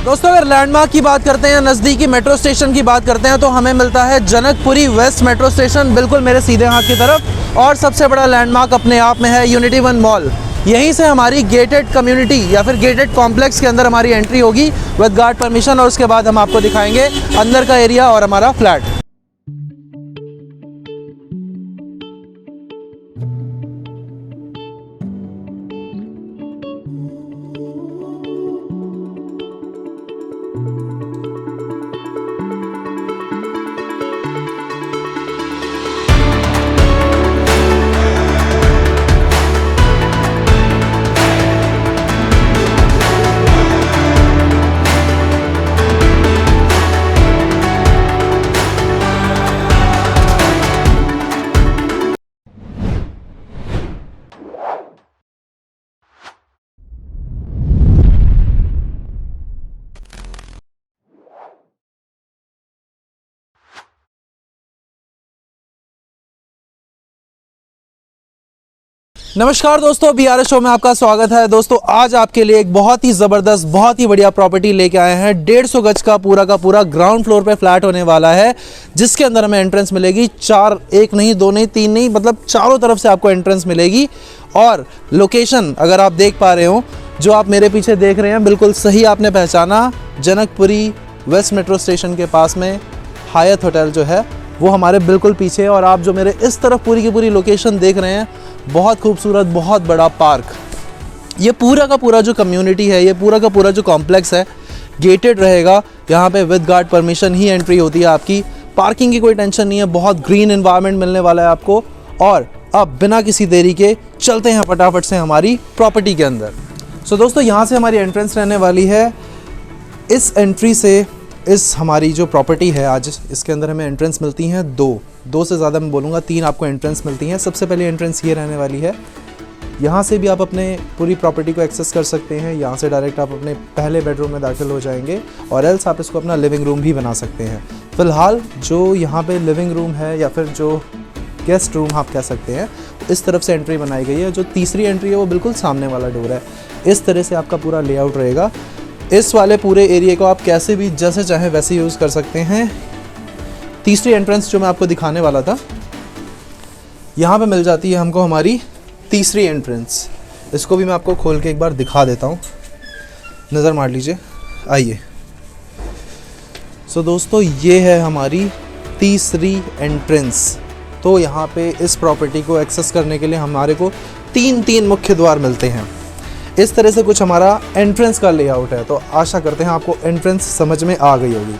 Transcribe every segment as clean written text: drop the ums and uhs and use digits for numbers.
दोस्तों अगर लैंडमार्क की बात करते हैं, नज़दीकी मेट्रो स्टेशन की बात करते हैं तो हमें मिलता है जनकपुरी वेस्ट मेट्रो स्टेशन, बिल्कुल मेरे सीधे हाथ की तरफ। और सबसे बड़ा लैंडमार्क अपने आप में है यूनिटी वन मॉल। यहीं से हमारी गेटेड कम्युनिटी या फिर गेटेड कॉम्प्लेक्स के अंदर हमारी एंट्री होगी विद गार्ड परमिशन, और उसके बाद हम आपको दिखाएंगे अंदर का एरिया और हमारा फ्लैट। नमस्कार दोस्तों, BRS शो में आपका स्वागत है। दोस्तों आज आपके लिए एक बहुत ही ज़बरदस्त, बहुत ही बढ़िया प्रॉपर्टी लेके आए हैं। 150 गज का पूरा ग्राउंड फ्लोर पे फ्लैट होने वाला है, जिसके अंदर हमें एंट्रेंस मिलेगी 4, 1 नहीं 2 नहीं 3 नहीं, मतलब चारों तरफ से आपको एंट्रेंस मिलेगी। और लोकेशन अगर आप देख पा रहे हो, जो आप मेरे पीछे देख रहे हैं, बिल्कुल सही आपने पहचाना। जनकपुरी वेस्ट मेट्रो स्टेशन के पास में हायत होटल जो है वो हमारे बिल्कुल पीछे है। और आप जो मेरे इस तरफ पूरी की पूरी लोकेशन देख रहे हैं, बहुत खूबसूरत, बहुत बड़ा पार्क। ये पूरा का पूरा जो कम्युनिटी है, ये पूरा का पूरा जो कॉम्प्लेक्स है, गेटेड रहेगा। यहाँ पे with guard permission he entry होती है आपकी। पार्किंग की कोई टेंशन नहीं है, बहुत ग्रीन एनवायरनमेंट मिलने वाला है आपको। और अब बिना किसी देरी के चलते हैं फटाफट से हमारी प्रॉपर्टी के अंदर। सो दोस्तों यहाँ से हमारी एंट्रेंस रहने वाली है। इस एंट्री से इस हमारी जो प्रॉपर्टी है आज, इसके अंदर हमें एंट्रेंस मिलती हैं दो से ज़्यादा मैं बोलूँगा 3 आपको एंट्रेंस मिलती हैं। सबसे पहले एंट्रेंस ये रहने वाली है। यहाँ से भी आप अपने पूरी प्रॉपर्टी को एक्सेस कर सकते हैं। यहाँ से डायरेक्ट आप अपने पहले बेडरूम में दाखिल हो जाएंगे, और एल्स आप इसको अपना लिविंग रूम भी बना सकते हैं। फ़िलहाल जो यहाँ पे लिविंग रूम है या फिर जो गेस्ट रूम आप कह सकते हैं, इस तरफ से एंट्री बनाई गई है। जो तीसरी एंट्री है वो बिल्कुल सामने वाला डोर है। इस तरह से आपका पूरा लेआउट रहेगा। इस वाले पूरे एरिया को आप कैसे भी जैसे चाहे वैसे यूज़ कर सकते हैं। तीसरी एंट्रेंस जो मैं आपको दिखाने वाला था, यहाँ पे मिल जाती है हमको हमारी तीसरी एंट्रेंस। इसको भी मैं आपको खोल के एक बार दिखा देता हूँ, नज़र मार लीजिए। आइए। सो दोस्तों ये है हमारी तीसरी एंट्रेंस। तो यहाँ पे इस प्रॉपर्टी को एक्सेस करने के लिए हमारे को 3 मुख्य द्वार मिलते हैं। इस तरह से कुछ हमारा एंट्रेंस का लेआउट है। तो आशा करते हैं आपको एंट्रेंस समझ में आ गई होगी।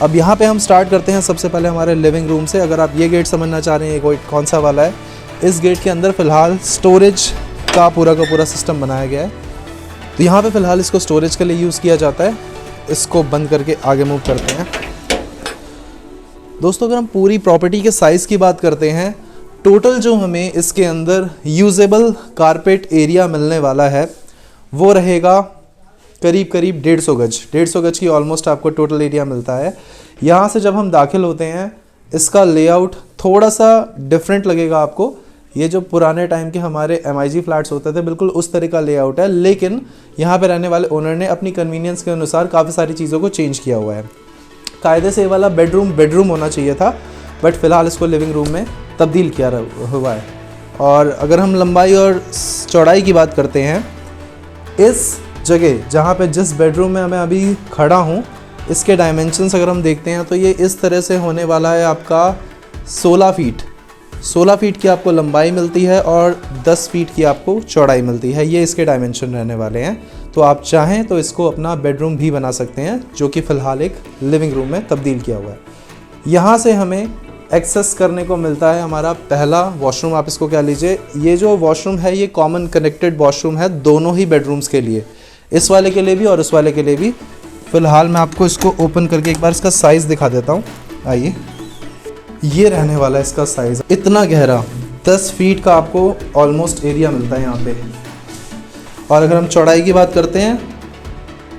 अब यहाँ पे हम स्टार्ट करते हैं सबसे पहले हमारे लिविंग रूम से। अगर आप ये गेट समझना चाह रहे हैं कोई कौन सा वाला है, इस गेट के अंदर फ़िलहाल स्टोरेज का पूरा सिस्टम बनाया गया है। तो यहाँ पे फ़िलहाल इसको स्टोरेज के लिए यूज़ किया जाता है। इसको बंद करके आगे मूव करते हैं। दोस्तों अगर हम पूरी प्रॉपर्टी के साइज़ की बात करते हैं, टोटल जो हमें इसके अंदर यूजेबल कारपेट एरिया मिलने वाला है वो रहेगा करीब 150 गज। 150 गज की ऑलमोस्ट आपको टोटल एरिया मिलता है। यहाँ से जब हम दाखिल होते हैं, इसका लेआउट थोड़ा सा डिफरेंट लगेगा आपको। ये जो पुराने टाइम के हमारे MIG फ्लैट्स होते थे, बिल्कुल उस तरह का लेआउट है। लेकिन यहाँ पे रहने वाले ओनर ने अपनी कन्वीनियंस के अनुसार काफ़ी सारी चीज़ों को चेंज किया हुआ है। कायदे से ये वाला बेडरूम होना चाहिए था, बट फ़िलहाल इसको लिविंग रूम में तब्दील किया हुआ है। और अगर हम लंबाई और चौड़ाई की बात करते हैं, इस जगह जहाँ पे जिस बेडरूम में मैं अभी खड़ा हूँ, इसके डायमेंशंस अगर हम देखते हैं तो ये इस तरह से होने वाला है आपका 16 फीट की आपको लंबाई मिलती है और 10 फीट की आपको चौड़ाई मिलती है। ये इसके डायमेंशन रहने वाले हैं। तो आप चाहें तो इसको अपना बेडरूम भी बना सकते हैं, जो कि फ़िलहाल एक लिविंग रूम में तब्दील किया हुआ है। यहाँ से हमें एक्सेस करने को मिलता है हमारा पहला वॉशरूम। आप इसको क्या लीजिए, ये जो वॉशरूम है ये कॉमन कनेक्टेड वॉशरूम है दोनों ही बेडरूम्स के लिए, इस वाले के लिए भी और उस वाले के लिए भी। फ़िलहाल मैं आपको इसको ओपन करके एक बार इसका साइज़ दिखा देता हूँ। आइए, ये रहने वाला है इसका साइज़। इतना गहरा 10 फीट का आपको ऑलमोस्ट एरिया मिलता है यहाँ पे। और अगर हम चौड़ाई की बात करते हैं,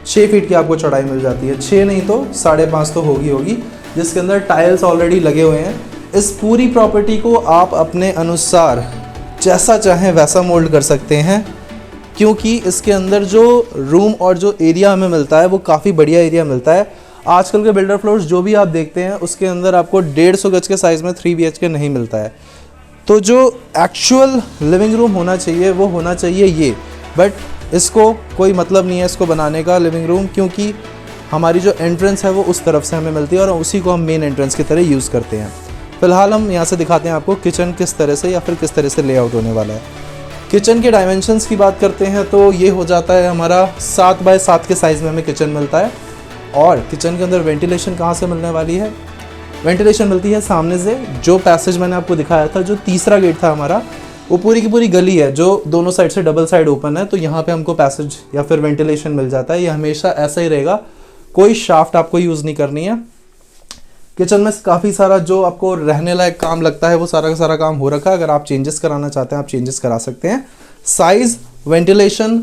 6 फीट की आपको चौड़ाई मिल जाती है। 6 नहीं तो 5.5 तो होगी, जिसके अंदर टाइल्स ऑलरेडी लगे हुए हैं। इस पूरी प्रॉपर्टी को आप अपने अनुसार जैसा चाहें वैसा मोल्ड कर सकते हैं। क्योंकि इसके अंदर जो रूम और जो एरिया हमें मिलता है वो काफ़ी बढ़िया एरिया मिलता है। आजकल के बिल्डर फ्लोर्स जो भी आप देखते हैं उसके अंदर आपको 150 गज के साइज़ में 3 BHK नहीं मिलता है। तो जो एक्चुअल लिविंग रूम होना चाहिए वो होना चाहिए ये, बट इसको कोई मतलब नहीं है इसको बनाने का लिविंग रूम, क्योंकि हमारी जो एंट्रेंस है वो उस तरफ से हमें मिलती है और उसी को हम मेन एंट्रेंस की तरह यूज़ करते हैं। फ़िलहाल हम यहाँ से दिखाते हैं आपको किचन किस तरह से या फिर किस तरह से लेआउट होने वाला है। किचन के डायमेंशंस की बात करते हैं तो ये हो जाता है हमारा 7 बाय 7 के साइज़ में हमें किचन मिलता है। और किचन के अंदर वेंटिलेशन कहाँ से मिलने वाली है? वेंटिलेशन मिलती है सामने से। जो पैसेज मैंने आपको दिखाया था, जो तीसरा गेट था हमारा, वो पूरी की पूरी गली है जो दोनों साइड से डबल साइड ओपन है, तो यहाँ पे हमको पैसेज या फिर वेंटिलेशन मिल जाता है। ये हमेशा ऐसा ही रहेगा, कोई शाफ्ट आपको यूज़ नहीं करनी है। किचन में काफ़ी सारा जो आपको रहने लायक काम लगता है वो सारा का सारा काम हो रखा है। अगर आप चेंजेस कराना चाहते हैं आप चेंजेस करा सकते हैं। साइज़, वेंटिलेशन,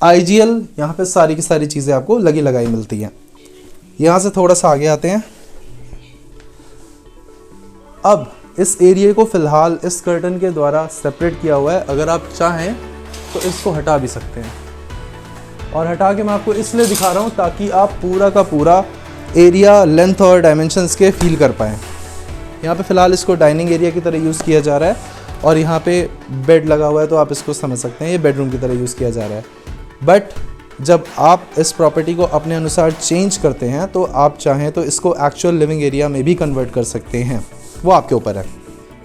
IGL, यहाँ पे सारी की सारी चीज़ें आपको लगी लगाई मिलती हैं। यहाँ से थोड़ा सा आगे आते हैं। अब इस एरिया को फ़िलहाल इस कर्टन के द्वारा सेपरेट किया हुआ है। अगर आप चाहें तो इसको हटा भी सकते हैं, और हटा के मैं आपको इसलिए दिखा रहा हूँ ताकि आप पूरा का पूरा एरिया, लेंथ और डायमेंशंस के फील कर पाएँ। यहाँ पे फ़िलहाल इसको डाइनिंग एरिया की तरह यूज़ किया जा रहा है, और यहाँ पे बेड लगा हुआ है तो आप इसको समझ सकते हैं ये बेडरूम की तरह यूज़ किया जा रहा है। बट जब आप इस प्रॉपर्टी को अपने अनुसार चेंज करते हैं तो आप चाहें तो इसको एक्चुअल लिविंग एरिया में भी कन्वर्ट कर सकते हैं, वो आपके ऊपर है।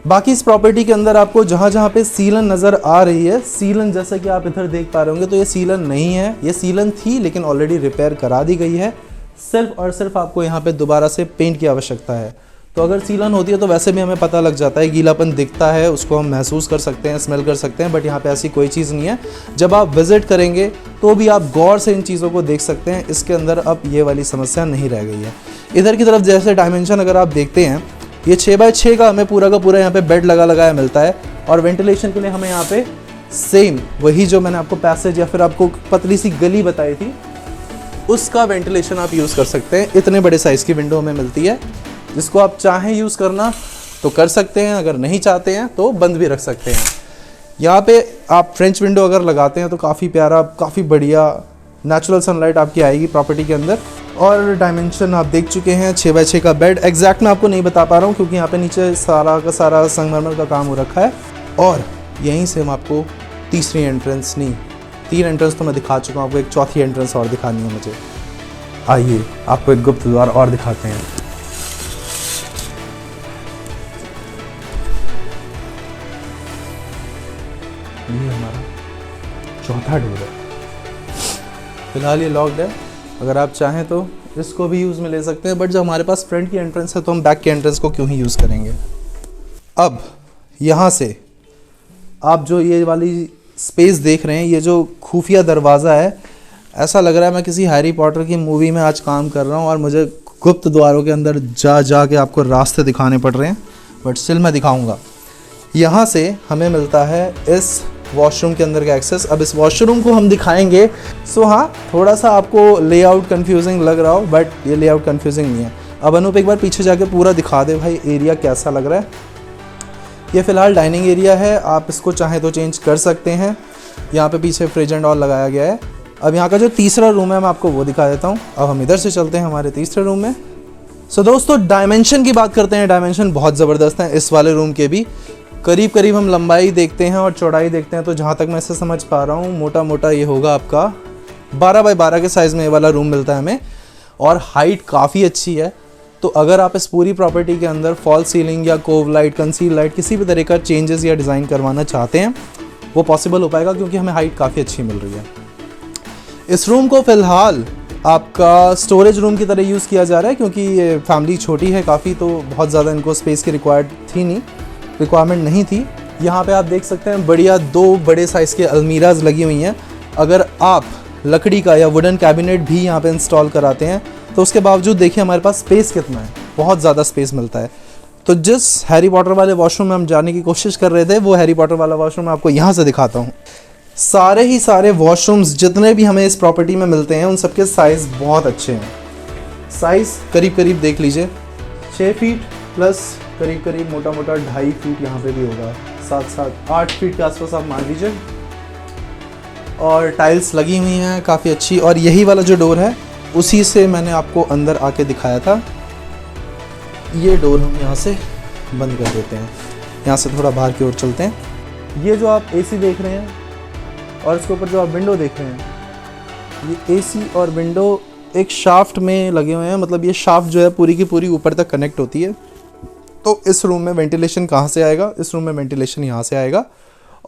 बाकी इस प्रॉपर्टी के अंदर आपको जहाँ जहाँ पे सीलन नज़र आ रही है, सीलन जैसा कि आप इधर देख पा रहे होंगे, तो ये सीलन नहीं है, ये सीलन थी लेकिन ऑलरेडी रिपेयर करा दी गई है। सिर्फ और सिर्फ आपको यहाँ पे दोबारा से पेंट की आवश्यकता है। तो अगर सीलन होती है तो वैसे भी हमें पता लग जाता है, गीलापन दिखता है, उसको हम महसूस कर सकते हैं, स्मेल कर सकते हैं, बट यहाँ पे ऐसी कोई चीज़ नहीं है। जब आप विज़िट करेंगे तो भी आप गौर से इन चीज़ों को देख सकते हैं। इसके अंदर अब ये वाली समस्या नहीं रह गई है। इधर की तरफ जैसे डायमेंशन अगर आप देखते हैं, ये 6 बाय 6 का हमें पूरा का पूरा यहाँ पे बेड लगाया मिलता है, और वेंटिलेशन के लिए हमें यहाँ पे सेम वही जो मैंने आपको पैसेज या फिर आपको पतली सी गली बताई थी उसका वेंटिलेशन आप यूज़ कर सकते हैं। इतने बड़े साइज़ की विंडो हमें मिलती है, जिसको आप चाहें यूज़ करना तो कर सकते हैं, अगर नहीं चाहते हैं तो बंद भी रख सकते हैं। यहाँ पे आप फ्रेंच विंडो अगर लगाते हैं तो काफ़ी प्यारा, काफ़ी बढ़िया नेचुरल सनलाइट आपकी आएगी प्रॉपर्टी के अंदर। और डायमेंशन आप देख चुके हैं, 6 बाय 6 का बेड। एग्जैक्ट मैं आपको नहीं बता पा रहा हूँ क्योंकि यहाँ पे नीचे सारा का सारा संगमरमर का काम हो रखा है। और यहीं से हम आपको तीसरी एंट्रेंस, नहीं 3 एंट्रेंस तो मैं दिखा चुका हूँ, आपको एक चौथी एंट्रेंस और दिखानी है मुझे। आइए आपको एक गुप्त द्वार और दिखाते हैं। ये हमारा चौथा डोर है। फिलहाल ये लॉक्ड है, अगर आप चाहें तो इसको भी यूज़ में ले सकते हैं, बट जब हमारे पास फ्रंट की एंट्रेंस है तो हम बैक की एंट्रेंस को क्यों ही यूज़ करेंगे। अब यहाँ से आप जो ये वाली स्पेस देख रहे हैं, ये जो खुफिया दरवाज़ा है, ऐसा लग रहा है मैं किसी हैरी पॉटर की मूवी में आज काम कर रहा हूँ और मुझे गुप्त द्वारों के अंदर जा के आपको रास्ते दिखाने पड़ रहे हैं, बट स्टिल मैं दिखाऊंगा। यहाँ से हमें मिलता है इस वॉशरूम के अंदर का एक्सेस। अब इस वॉशरूम को हम दिखाएंगे। सो हाँ, थोड़ा सा आपको लेआउट कंफ्यूजिंग लग रहा हो, बट ये लेआउट कंफ्यूजिंग नहीं है। अब अनूप एक बार पीछे जाके पूरा दिखा दे भाई, एरिया कैसा लग रहा है। ये फ़िलहाल डाइनिंग एरिया है, आप इसको चाहें तो चेंज कर सकते हैं। यहाँ पे पीछे फ्रिज एंड ऑल लगाया गया है। अब यहाँ का जो तीसरा रूम है मैं आपको वो दिखा देता हूँ। अब हम इधर से चलते हैं हमारे तीसरे रूम में। सो दोस्तों, डायमेंशन की बात करते हैं। डायमेंशन बहुत ज़बरदस्त है इस वाले रूम के भी। करीब करीब हम लंबाई देखते हैं और चौड़ाई देखते हैं तो जहाँ तक मैं इसे समझ पा रहा हूँ, मोटा मोटा ये होगा आपका 12 बाय 12 के साइज़ में ये वाला रूम मिलता है हमें। और हाइट काफ़ी अच्छी है। तो अगर आप इस पूरी प्रॉपर्टी के अंदर फॉल सीलिंग या कोव लाइट, कंसील लाइट, किसी भी तरह का चेंजेस या डिज़ाइन करवाना चाहते हैं वो पॉसिबल हो पाएगा, क्योंकि हमें हाइट काफ़ी अच्छी मिल रही है। इस रूम को फ़िलहाल आपका स्टोरेज रूम की तरह यूज़ किया जा रहा है, क्योंकि ये फैमिली छोटी है काफ़ी, तो बहुत ज़्यादा इनको स्पेस की रिक्वायरमेंट नहीं थी। यहाँ पे आप देख सकते हैं बढ़िया 2 बड़े साइज़ के अलमीराज लगी हुई हैं। अगर आप लकड़ी का या वुडन कैबिनेट भी यहाँ पे इंस्टॉल कराते हैं तो उसके बावजूद देखिए हमारे पास स्पेस कितना है, बहुत ज़्यादा स्पेस मिलता है। तो जिस हैरी पॉटर वाले वॉशरूम में हम जाने की कोशिश कर रहे थे, वो हैरी पॉटर वाला वॉशरूम मैं आपको यहाँ से दिखाता हूँ। सारे ही सारे वॉशरूम्स जितने भी हमें इस प्रॉपर्टी में मिलते हैं उन सबके साइज़ बहुत अच्छे हैं। साइज़ करीब करीब देख लीजिए, 6 फीट प्लस करीब करीब मोटा मोटा 2.5 फीट यहाँ पे भी होगा, 7-8 फीट के आसपास आप मान लीजिए। और टाइल्स लगी हुई हैं काफ़ी अच्छी। और यही वाला जो डोर है उसी से मैंने आपको अंदर आके दिखाया था। ये डोर हम यहाँ से बंद कर देते हैं। यहाँ से थोड़ा बाहर की ओर चलते हैं। ये जो आप एसी देख रहे हैं और इसके ऊपर जो आप विंडो देख रहे हैं, ये एसी और विंडो एक शाफ्ट में लगे हुए हैं। मतलब ये शाफ्ट जो है पूरी की पूरी ऊपर तक कनेक्ट होती है। तो इस रूम में वेंटिलेशन कहाँ से आएगा? इस रूम में वेंटिलेशन यहाँ से आएगा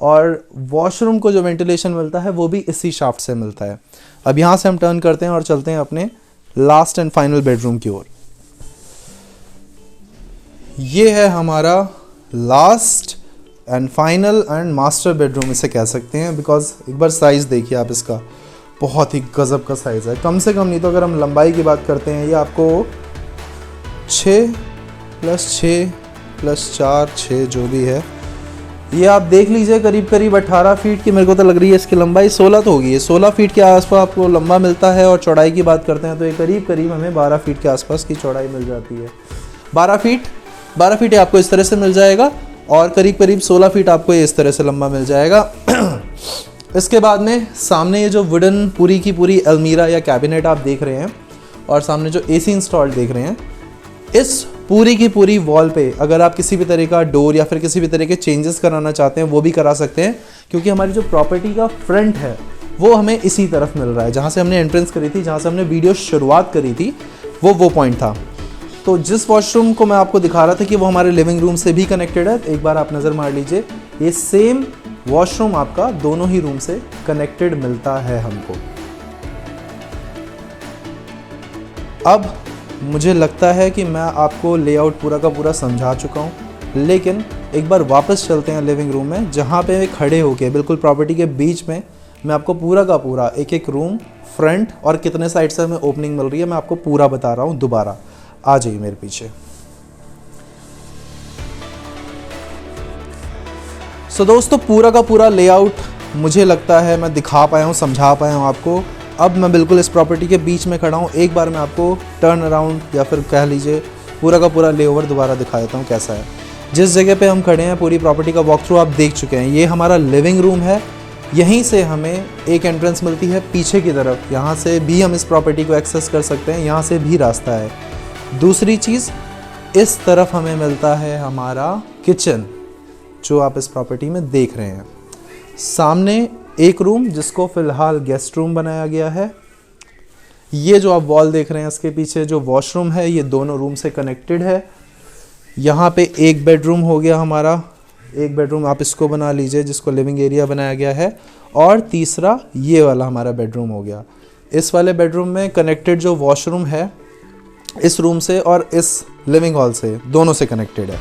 और वॉशरूम को जो वेंटिलेशन मिलता है वो भी इसी शाफ्ट से मिलता है। अब यहाँ से हम टर्न करते हैं और चलते हैं अपने लास्ट एंड फाइनल बेडरूम की ओर। ये है हमारा last and final and master bedroom इसे कह सकते हैं, बिकॉज एक बार साइज़ देखिए आप इसका, बहुत ही गज़ब का साइज़ है। कम से कम नहीं तो अगर हम लंबाई की बात करते हैं, ये आपको 6 + 6 + 4 6 जो भी है, ये आप देख लीजिए करीब 18 फीट की मेरे को तो लग रही है। इसकी लंबाई 16 तो होगी, 16 फीट के आसपास आपको लंबा मिलता है। और चौड़ाई की बात करते हैं तो ये करीब हमें 12 फीट के आसपास की चौड़ाई मिल जाती है। 12 फीट आपको इस तरह से मिल जाएगा और करीब 16 फीट आपको ये इस तरह से लंबा मिल जाएगा। इसके बाद में सामने ये जो वुडन पूरी की पूरी अलमीरा या कैबिनेट आप देख रहे हैं और सामने जो एसी इंस्टॉल्ड देख रहे हैं, इस पूरी की पूरी वॉल पे अगर आप किसी भी तरह का डोर या फिर किसी भी तरह के चेंजेस कराना चाहते हैं वो भी करा सकते हैं, क्योंकि हमारी जो प्रॉपर्टी का फ्रंट है वो हमें इसी तरफ मिल रहा है। जहाँ से हमने एंट्रेंस करी थी, जहाँ से हमने वीडियो शुरुआत करी थी, वो पॉइंट था। तो जिस वॉशरूम को मैं आपको दिखा रहा था कि वो हमारे लिविंग रूम से भी कनेक्टेड है, एक बार आप नज़र मार लीजिए, ये सेम वॉशरूम आपका दोनों ही रूम से कनेक्टेड मिलता है हमको। अब मुझे लगता है कि मैं आपको लेआउट पूरा का पूरा समझा चुका हूँ, लेकिन एक बार वापस चलते हैं लिविंग रूम में, जहाँ पे खड़े होके बिल्कुल प्रॉपर्टी के बीच में मैं आपको पूरा का पूरा एक रूम, फ्रंट और कितने साइड से हमें ओपनिंग मिल रही है मैं आपको पूरा बता रहा हूँ। दोबारा आ जाइए मेरे पीछे। सो दोस्तों, पूरा का पूरा लेआउट मुझे लगता है मैं दिखा पाया हूँ, समझा पाया हूँ आपको। अब मैं बिल्कुल इस प्रॉपर्टी के बीच में खड़ा हूँ। एक बार मैं आपको टर्न अराउंड या फिर कह लीजिए पूरा का पूरा लेओवर दोबारा दिखा देता हूँ कैसा है। जिस जगह पे हम खड़े हैं पूरी प्रॉपर्टी का वॉक थ्रू आप देख चुके हैं। ये हमारा लिविंग रूम है। यहीं से हमें एक एंट्रेंस मिलती है पीछे की तरफ। यहाँ से भी हम इस प्रॉपर्टी को एक्सेस कर सकते हैं, यहाँ से भी रास्ता है। दूसरी चीज़, इस तरफ हमें मिलता है हमारा किचन जो आप इस प्रॉपर्टी में देख रहे हैं। सामने एक रूम जिसको फ़िलहाल गेस्ट रूम बनाया गया है। ये जो आप वॉल देख रहे हैं इसके पीछे जो वॉशरूम है, ये दोनों रूम से कनेक्टेड है। यहाँ पे एक बेडरूम हो गया हमारा, एक बेडरूम आप इसको बना लीजिए जिसको लिविंग एरिया बनाया गया है। और तीसरा ये वाला हमारा बेडरूम हो गया। इस वाले बेडरूम में कनेक्टेड जो वॉशरूम है इस रूम से और इस लिविंग हॉल से दोनों से कनेक्टेड है।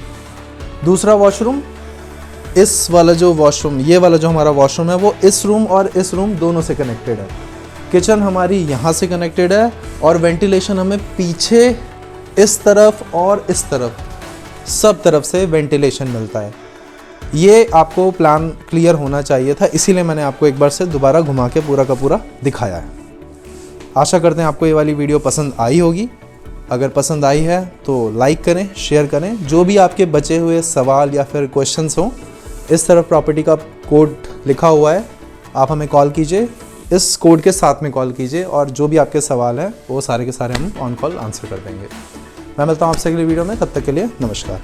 दूसरा वॉशरूम, इस वाला जो वॉशरूम, ये वाला जो हमारा वॉशरूम है वो इस रूम और इस रूम दोनों से कनेक्टेड है। किचन हमारी यहाँ से कनेक्टेड है और वेंटिलेशन हमें पीछे इस तरफ और इस तरफ सब तरफ से वेंटिलेशन मिलता है। ये आपको प्लान क्लियर होना चाहिए था, इसीलिए मैंने आपको एक बार से दोबारा घुमा के पूरा का पूरा दिखाया है। आशा करते हैं आपको ये वाली वीडियो पसंद आई होगी। अगर पसंद आई है तो लाइक करें, शेयर करें। जो भी आपके बचे हुए सवाल या फिर क्वेश्चंस हों, इस तरफ प्रॉपर्टी का कोड लिखा हुआ है, आप हमें कॉल कीजिए, इस कोड के साथ में कॉल कीजिए और जो भी आपके सवाल हैं वो सारे के सारे हम ऑन कॉल आंसर कर देंगे। मैं मिलता हूँ आपसे अगली वीडियो में, तब तक के लिए नमस्कार।